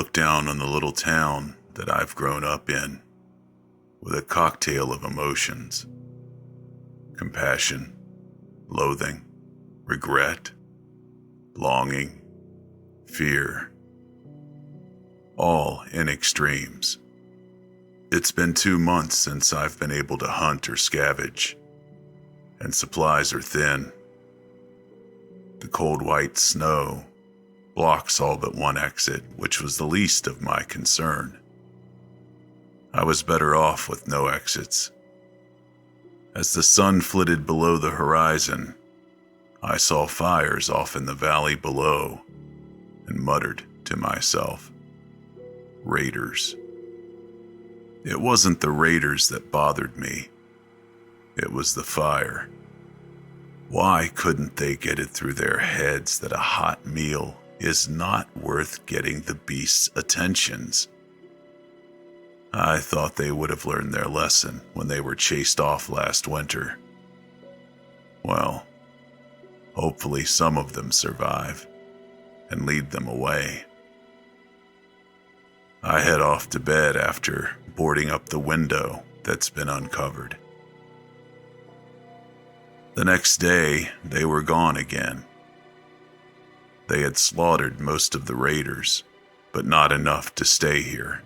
look down on the little town that I've grown up in with a cocktail of emotions: compassion, loathing, regret, longing, fear, all in extremes. It's been 2 months since I've been able to hunt or scavenge, and supplies are thin. The cold white snow blocks all but one exit, which was the least of my concern. I was better off with no exits. As the sun flitted below the horizon, I saw fires off in the valley below and muttered to myself, "Raiders." It wasn't the raiders that bothered me. It was the fire. Why couldn't they get it through their heads that a hot meal is not worth getting the beast's attentions? I thought they would have learned their lesson when they were chased off last winter. Well, hopefully some of them survive and lead them away. I head off to bed after boarding up the window that's been uncovered. The next day, they were gone again. They had slaughtered most of the raiders, but not enough to stay here.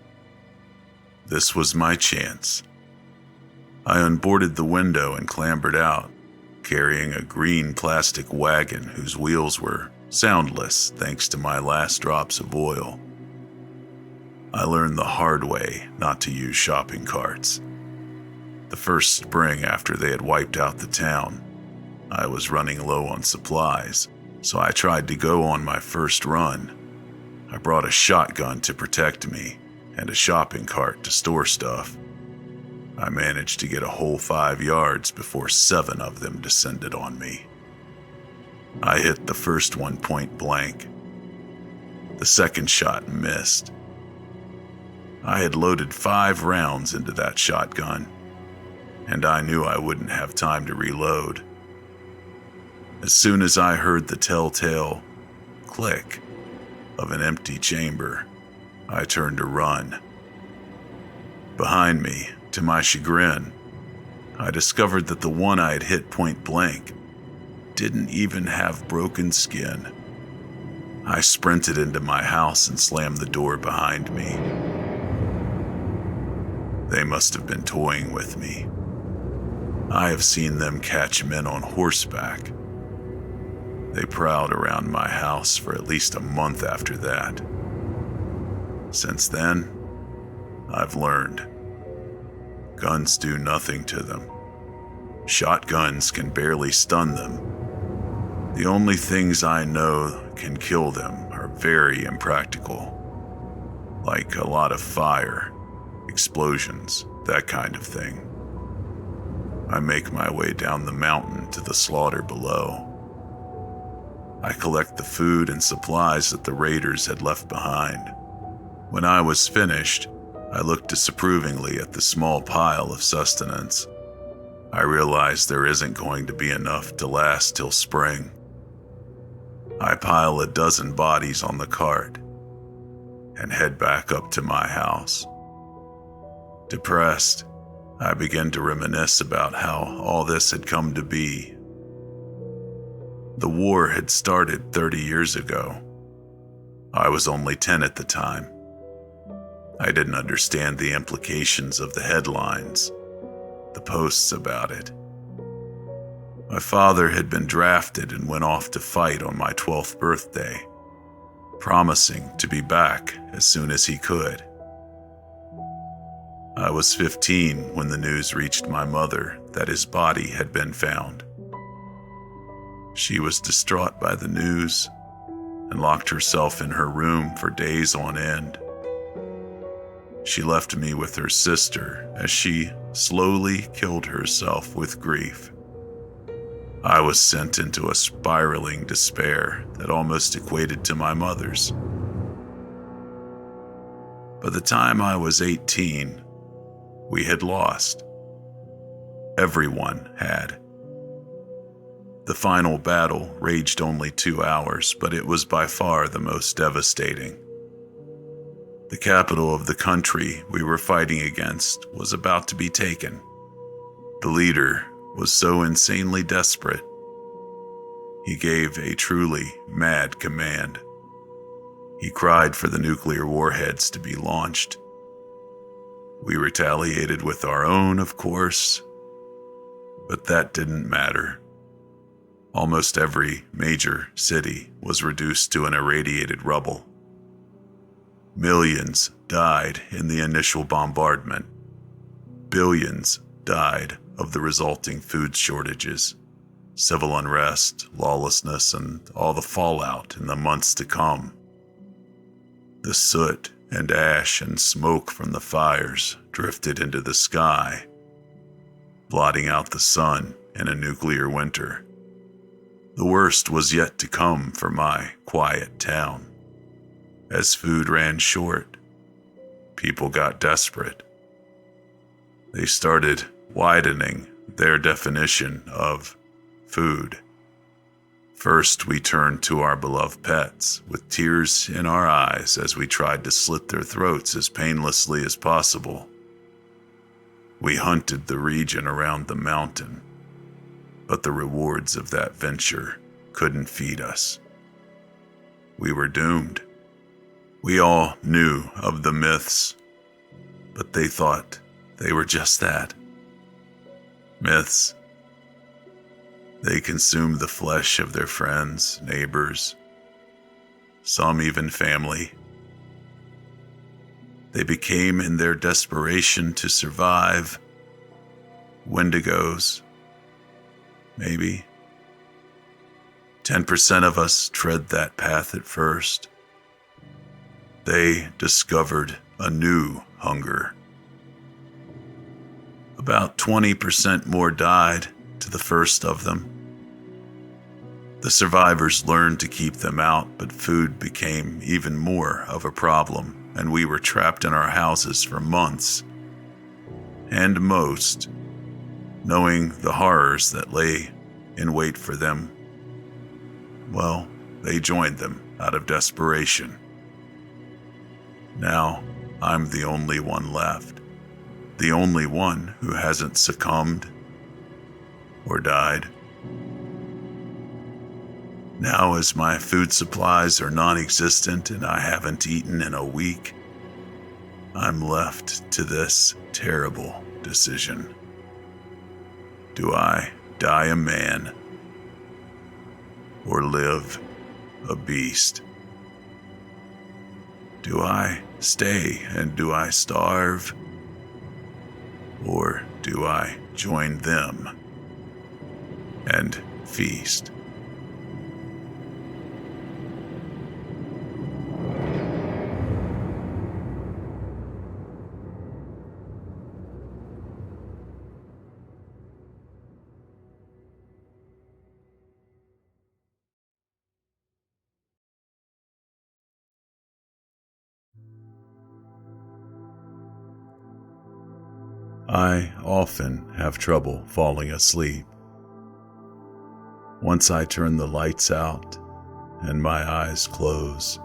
This was my chance. I unboarded the window and clambered out, carrying a green plastic wagon whose wheels were soundless thanks to my last drops of oil. I learned the hard way not to use shopping carts. The first spring after they had wiped out the town, I was running low on supplies, so I tried to go on my first run. I brought a shotgun to protect me and a shopping cart to store stuff. I managed to get a whole 5 yards before 7 of them descended on me. I hit the first one point blank. The second shot missed. I had loaded 5 rounds into that shotgun, and I knew I wouldn't have time to reload. As soon as I heard the telltale click of an empty chamber, I turned to run. Behind me, to my chagrin, I discovered that the one I had hit point blank didn't even have broken skin. I sprinted into my house and slammed the door behind me. They must have been toying with me. I have seen them catch men on horseback. They prowled around my house for at least a month after that. Since then, I've learned. Guns do nothing to them. Shotguns can barely stun them. The only things I know can kill them are very impractical, like a lot of fire, explosions, that kind of thing. I make my way down the mountain to the slaughter below. I collect the food and supplies that the raiders had left behind. When I was finished, I looked disapprovingly at the small pile of sustenance. I realized there isn't going to be enough to last till spring. I pile a dozen bodies on the cart and head back up to my house. Depressed, I began to reminisce about how all this had come to be. The war had started 30 years ago. I was only 10 at the time. I didn't understand the implications of the headlines, the posts about it. My father had been drafted and went off to fight on my 12th birthday, promising to be back as soon as he could. I was 15 when the news reached my mother that his body had been found. She was distraught by the news and locked herself in her room for days on end. She left me with her sister as she slowly killed herself with grief. I was sent into a spiraling despair that almost equated to my mother's. By the time I was 18, we had lost. Everyone had. The final battle raged only 2 hours, but it was by far the most devastating. The capital of the country we were fighting against was about to be taken. The leader was so insanely desperate. He gave a truly mad command. He cried for the nuclear warheads to be launched. We retaliated with our own, of course, but that didn't matter. Almost every major city was reduced to an irradiated rubble. Millions died in the initial bombardment. Billions died of the resulting food shortages, civil unrest, lawlessness, and all the fallout in the months to come. The soot and ash and smoke from the fires drifted into the sky, blotting out the sun in a nuclear winter. The worst was yet to come for my quiet town. As food ran short, people got desperate. They started widening their definition of food. First, we turned to our beloved pets, with tears in our eyes as we tried to slit their throats as painlessly as possible. We hunted the region around the mountain, but the rewards of that venture couldn't feed us. We were doomed. We all knew of the myths, but they thought they were just that. Myths. They consumed the flesh of their friends, neighbors, some even family. They became, in their desperation to survive, Wendigos. Maybe. 10% of us tread that path at first. They discovered a new hunger. About 20% more died to the first of them. The survivors learned to keep them out, but food became even more of a problem, and we were trapped in our houses for months. And most, knowing the horrors that lay in wait for them, well, they joined them out of desperation. Now, I'm the only one left. The only one who hasn't succumbed or died. Now, as my food supplies are non-existent and I haven't eaten in a week, I'm left to this terrible decision. Do I die a man or live a beast? Do I stay and do I starve? Or do I join them and feast? I often have trouble falling asleep. Once I turn the lights out and my eyes close,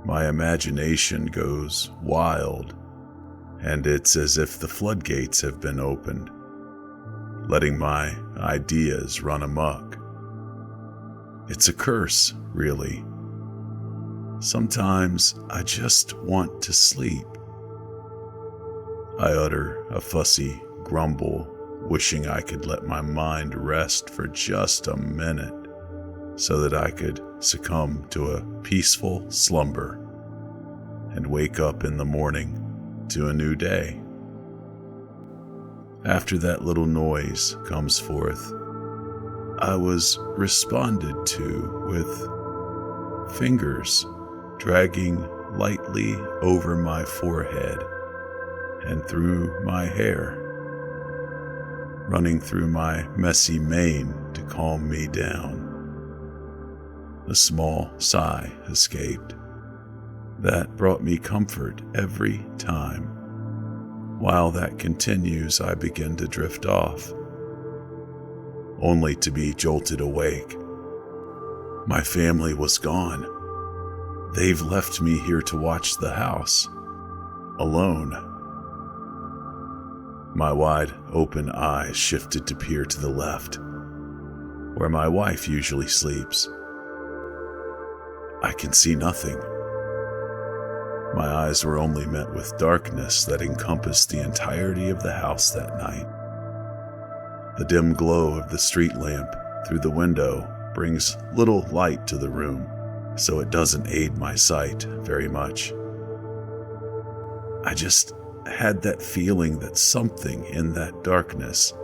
my imagination goes wild, and it's as if the floodgates have been opened, letting my ideas run amok. It's a curse, really. Sometimes I just want to sleep. I utter a fussy grumble, wishing I could let my mind rest for just a minute so that I could succumb to a peaceful slumber and wake up in the morning to a new day. After that little noise comes forth, I was responded to with fingers dragging lightly over my forehead and through my hair, running through my messy mane to calm me down. A small sigh escaped. That brought me comfort every time. While that continues, I begin to drift off, only to be jolted awake. My family was gone. They've left me here to watch the house, alone. My wide open eyes shifted to peer to the left, where my wife usually sleeps. I can see nothing. My eyes were only met with darkness that encompassed the entirety of the house that night. The dim glow of the street lamp through the window brings little light to the room, so it doesn't aid my sight very much. I just had that feeling that something in that darkness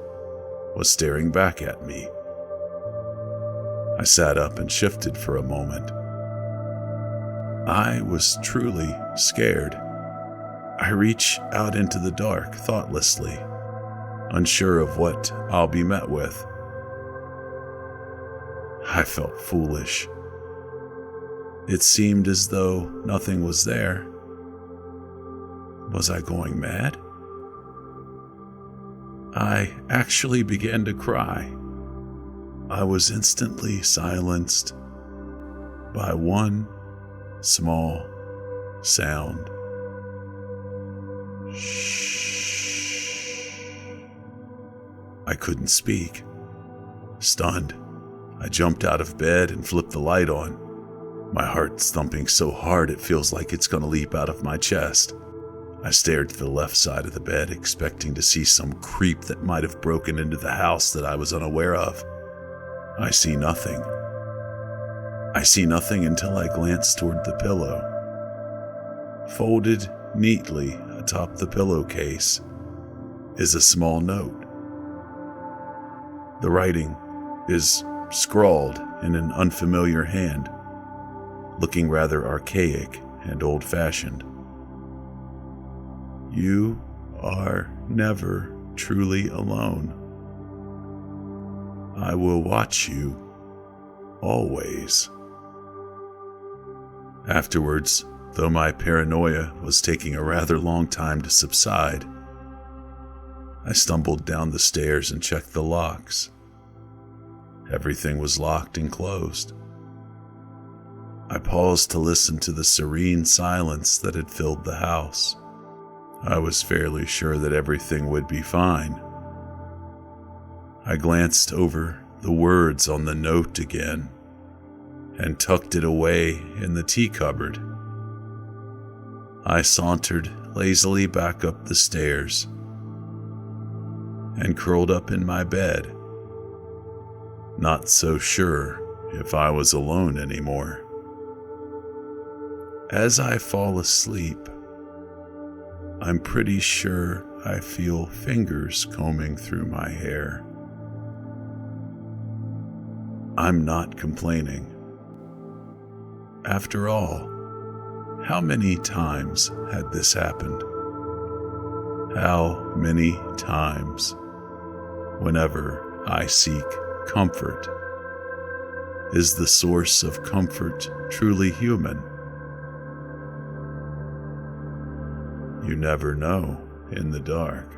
was staring back at me. I sat up and shifted for a moment. I was truly scared. I reach out into the dark thoughtlessly, unsure of what I'll be met with. I felt foolish. It seemed as though nothing was there. Was I going mad? I actually began to cry. I was instantly silenced by one small sound. Shh. I couldn't speak. Stunned, I jumped out of bed and flipped the light on. My heart's thumping so hard it feels like it's gonna leap out of my chest. I stared to the left side of the bed, expecting to see some creep that might have broken into the house that I was unaware of. I see nothing. I see nothing until I glance toward the pillow. Folded neatly atop the pillowcase is a small note. The writing is scrawled in an unfamiliar hand, looking rather archaic and old-fashioned. You are never truly alone. I will watch you always. Afterwards, though my paranoia was taking a rather long time to subside, I stumbled down the stairs and checked the locks. Everything was locked and closed. I paused to listen to the serene silence that had filled the house. I was fairly sure that everything would be fine. I glanced over the words on the note again and tucked it away in the tea cupboard. I sauntered lazily back up the stairs and curled up in my bed, not so sure if I was alone anymore. As I fall asleep, I'm pretty sure I feel fingers combing through my hair. I'm not complaining. After all, how many times had this happened? How many times, whenever I seek comfort, is the source of comfort truly human? You never know in the dark.